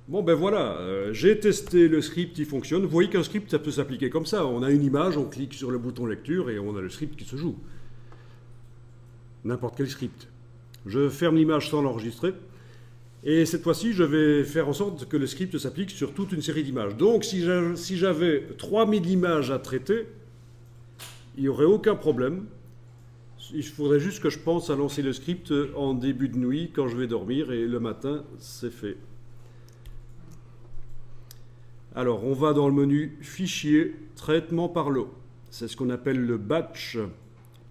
Bon ben voilà, j'ai testé le script, il fonctionne. Vous voyez qu'un script, ça peut s'appliquer comme ça. On a une image, on clique sur le bouton lecture et on a le script qui se joue. N'importe quel script. Je ferme l'image sans l'enregistrer. Et cette fois-ci, je vais faire en sorte que le script s'applique sur toute une série d'images. Donc si j'avais 3000 images à traiter, il n'y aurait aucun problème. Il faudrait juste que je pense à lancer le script en début de nuit quand je vais dormir et le matin, c'est fait. Alors, on va dans le menu Fichier, Traitement par lot. C'est ce qu'on appelle le batch.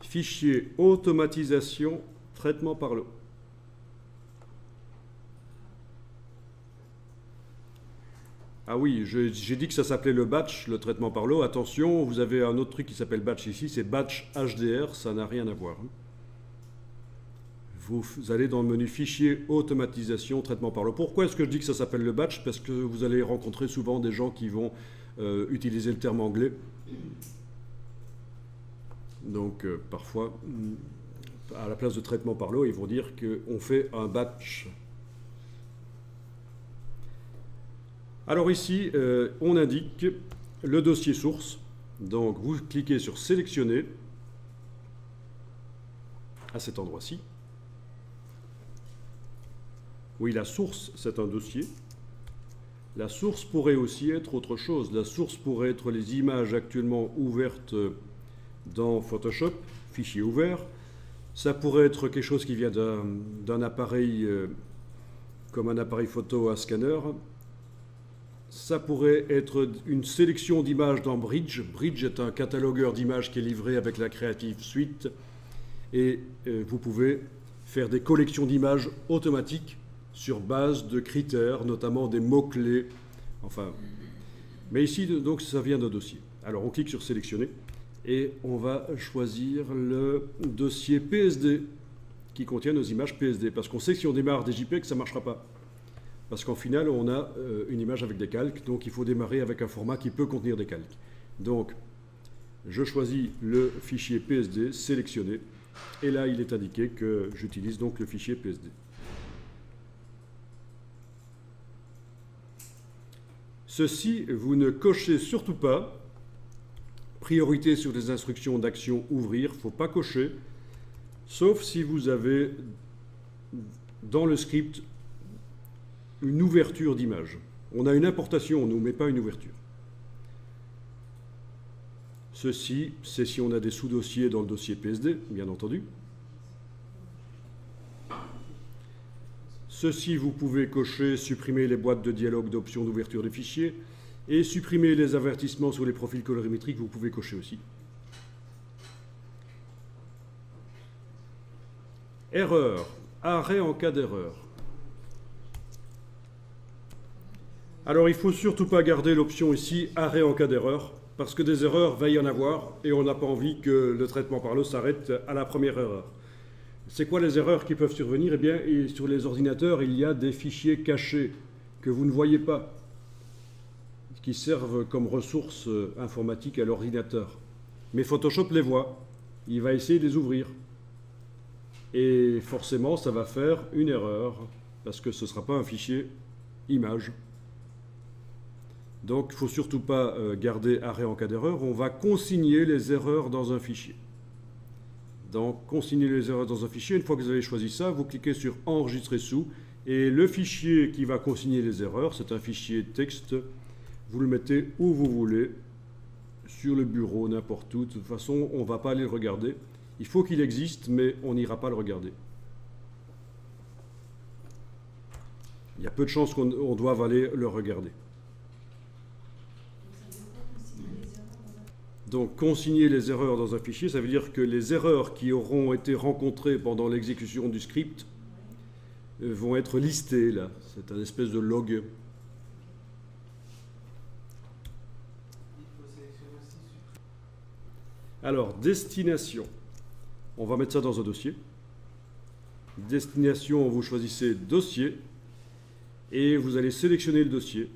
Fichier, Automatisation, Traitement par lot. Ah oui, j'ai dit que ça s'appelait le batch, le traitement par lot. Attention, vous avez un autre truc qui s'appelle batch ici, c'est batch HDR, ça n'a rien à voir. Vous allez dans le menu Fichier, Automatisation, Traitement par lot. Pourquoi est-ce que je dis que ça s'appelle le batch? Parce que vous allez rencontrer souvent des gens qui vont utiliser le terme anglais. Donc parfois, à la place de traitement par lot, ils vont dire qu'on fait un batch. Alors ici, on indique le dossier source. Donc vous cliquez sur Sélectionner à cet endroit-ci. Oui, la source, c'est un dossier. La source pourrait aussi être autre chose. La source pourrait être les images actuellement ouvertes dans Photoshop, fichier ouvert. Ça pourrait être quelque chose qui vient d'un appareil comme un appareil photo à scanner. Ça pourrait être une sélection d'images dans Bridge. Bridge est un catalogueur d'images qui est livré avec la Creative Suite. Et vous pouvez faire des collections d'images automatiques sur base de critères, notamment des mots-clés. Enfin, mais ici, donc, ça vient d'un dossier. Alors, on clique sur Sélectionner et on va choisir le dossier PSD qui contient nos images PSD. Parce qu'on sait que si on démarre des JPEG, ça ne marchera pas. Parce qu'en final, on a une image avec des calques, donc il faut démarrer avec un format qui peut contenir des calques. Donc, je choisis le fichier PSD sélectionné, et là, il est indiqué que j'utilise donc le fichier PSD. Ceci, vous ne cochez surtout pas. Priorité sur les instructions d'action ouvrir, il ne faut pas cocher, sauf si vous avez dans le script une ouverture d'image. On a une importation, nous, mais pas une ouverture. Ceci, c'est si on a des sous-dossiers dans le dossier PSD, bien entendu. Ceci, vous pouvez cocher, supprimer les boîtes de dialogue d'options d'ouverture des fichiers et supprimer les avertissements sur les profils colorimétriques, vous pouvez cocher aussi. Erreur, arrêt en cas d'erreur. Alors, il ne faut surtout pas garder l'option ici, arrêt en cas d'erreur, parce que des erreurs, va y en avoir, et on n'a pas envie que le traitement par lot s'arrête à la première erreur. C'est quoi les erreurs qui peuvent survenir? Eh bien, sur les ordinateurs, il y a des fichiers cachés que vous ne voyez pas, qui servent comme ressources informatiques à l'ordinateur. Mais Photoshop les voit, il va essayer de les ouvrir. Et forcément, ça va faire une erreur, parce que ce ne sera pas un fichier image. Donc, il ne faut surtout pas garder arrêt en cas d'erreur. On va consigner les erreurs dans un fichier. Donc, consigner les erreurs dans un fichier. Une fois que vous avez choisi ça, vous cliquez sur Enregistrer sous. Et le fichier qui va consigner les erreurs, c'est un fichier texte. Vous le mettez où vous voulez, sur le bureau, n'importe où. De toute façon, on ne va pas aller le regarder. Il faut qu'il existe, mais on n'ira pas le regarder. Il y a peu de chances qu'on doive aller le regarder. Donc, consigner les erreurs dans un fichier, ça veut dire que les erreurs qui auront été rencontrées pendant l'exécution du script vont être listées là. C'est un espèce de log. Alors, destination. On va mettre ça dans un dossier. Destination, vous choisissez dossier et vous allez sélectionner le dossier.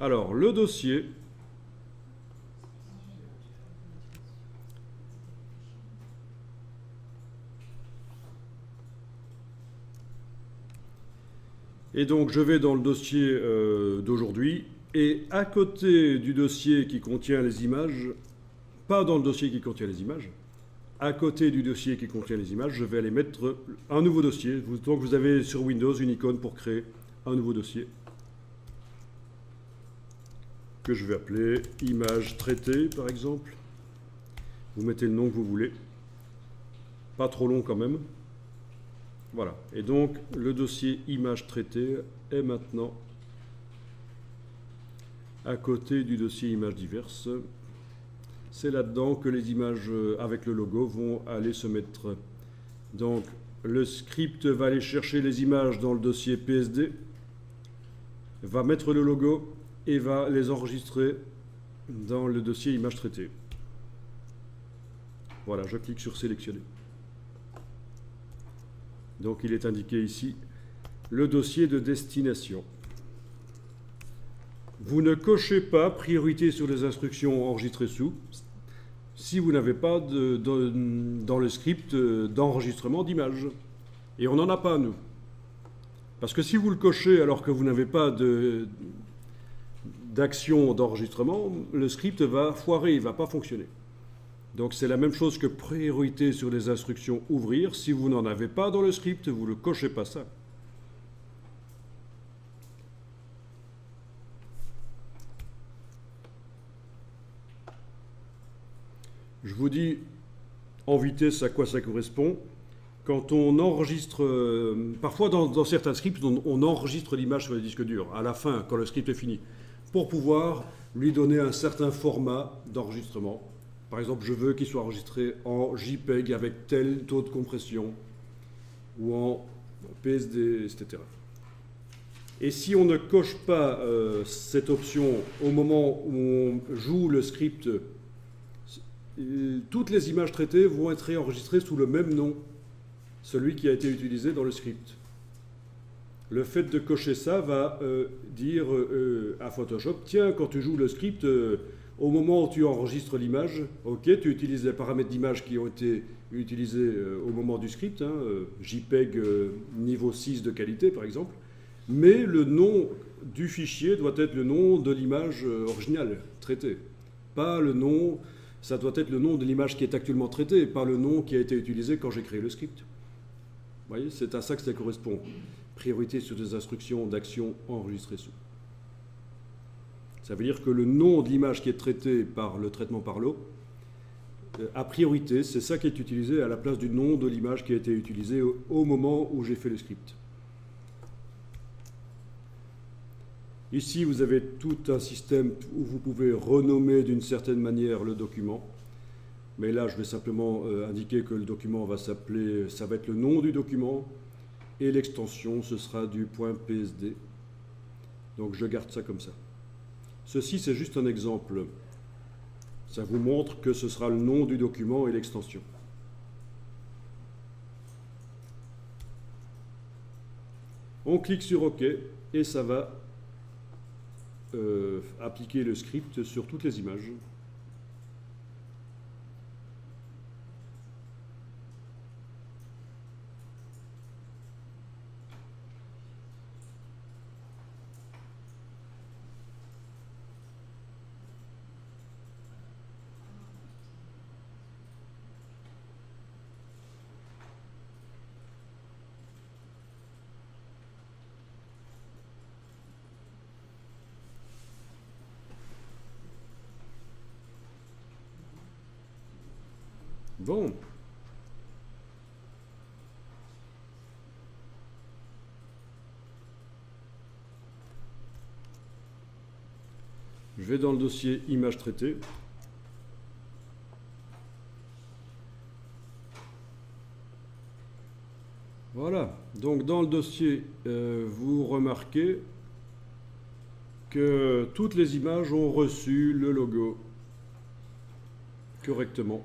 Alors, le dossier, Et donc je vais dans le dossier d'aujourd'hui, et à côté du dossier qui contient les images, pas dans le dossier qui contient les images, à côté du dossier qui contient les images, je vais aller mettre un nouveau dossier. Donc vous avez sur Windows une icône pour créer un nouveau dossier que je vais appeler image traitée par exemple. Vous mettez le nom que vous voulez, pas trop long quand même. Voilà, et donc le dossier image traitée est maintenant à côté du dossier images diverses. C'est là-dedans que les images avec le logo vont aller se mettre. Donc le script va aller chercher les images dans le dossier PSD, va mettre le logo et va les enregistrer dans le dossier images traitées. Voilà, je clique sur sélectionner. Donc il est indiqué ici le dossier de destination. Vous ne cochez pas priorité sur les instructions enregistrées sous si vous n'avez pas dans le script d'enregistrement d'images. Et on n'en a pas, nous. Parce que si vous le cochez alors que vous n'avez pas d'action d'enregistrement, le script va foirer, il ne va pas fonctionner. Donc c'est la même chose que priorité sur les instructions ouvrir. Si vous n'en avez pas dans le script, vous ne cochez pas ça. Je vous dis en vitesse à quoi ça correspond. Quand on enregistre, parfois dans certains scripts, on enregistre l'image sur le disque dur, à la fin, quand le script est fini, pour pouvoir lui donner un certain format d'enregistrement. Par exemple, je veux qu'il soit enregistré en JPEG avec tel taux de compression, ou en PSD, etc. Et si on ne coche pas cette option au moment où on joue le script, toutes les images traitées vont être réenregistrées sous le même nom, celui qui a été utilisé dans le script. Le fait de cocher ça va dire à Photoshop, tiens, quand tu joues le script, au moment où tu enregistres l'image, ok, tu utilises les paramètres d'image qui ont été utilisés au moment du script, hein, JPEG niveau 6 de qualité par exemple, mais le nom du fichier doit être le nom de l'image originale traitée, pas le nom... Ça doit être le nom de l'image qui est actuellement traitée, pas le nom qui a été utilisé quand j'ai créé le script. Vous voyez, c'est à ça que ça correspond. Priorité sur des instructions d'action enregistrées sous. Ça veut dire que le nom de l'image qui est traitée par le traitement par l'eau, a priorité, c'est ça qui est utilisé à la place du nom de l'image qui a été utilisée au moment où j'ai fait le script. Ici, vous avez tout un système où vous pouvez renommer d'une certaine manière le document. Mais là, je vais simplement indiquer que le document va s'appeler, ça va être le nom du document, et l'extension, ce sera du .psd. Donc, je garde ça comme ça. Ceci, c'est juste un exemple. Ça vous montre que ce sera le nom du document et l'extension. On clique sur OK, et ça va appliquer le script sur toutes les images. Bon. Je vais dans le dossier images traitées. Voilà. Donc dans le dossier, vous remarquez que toutes les images ont reçu le logo correctement.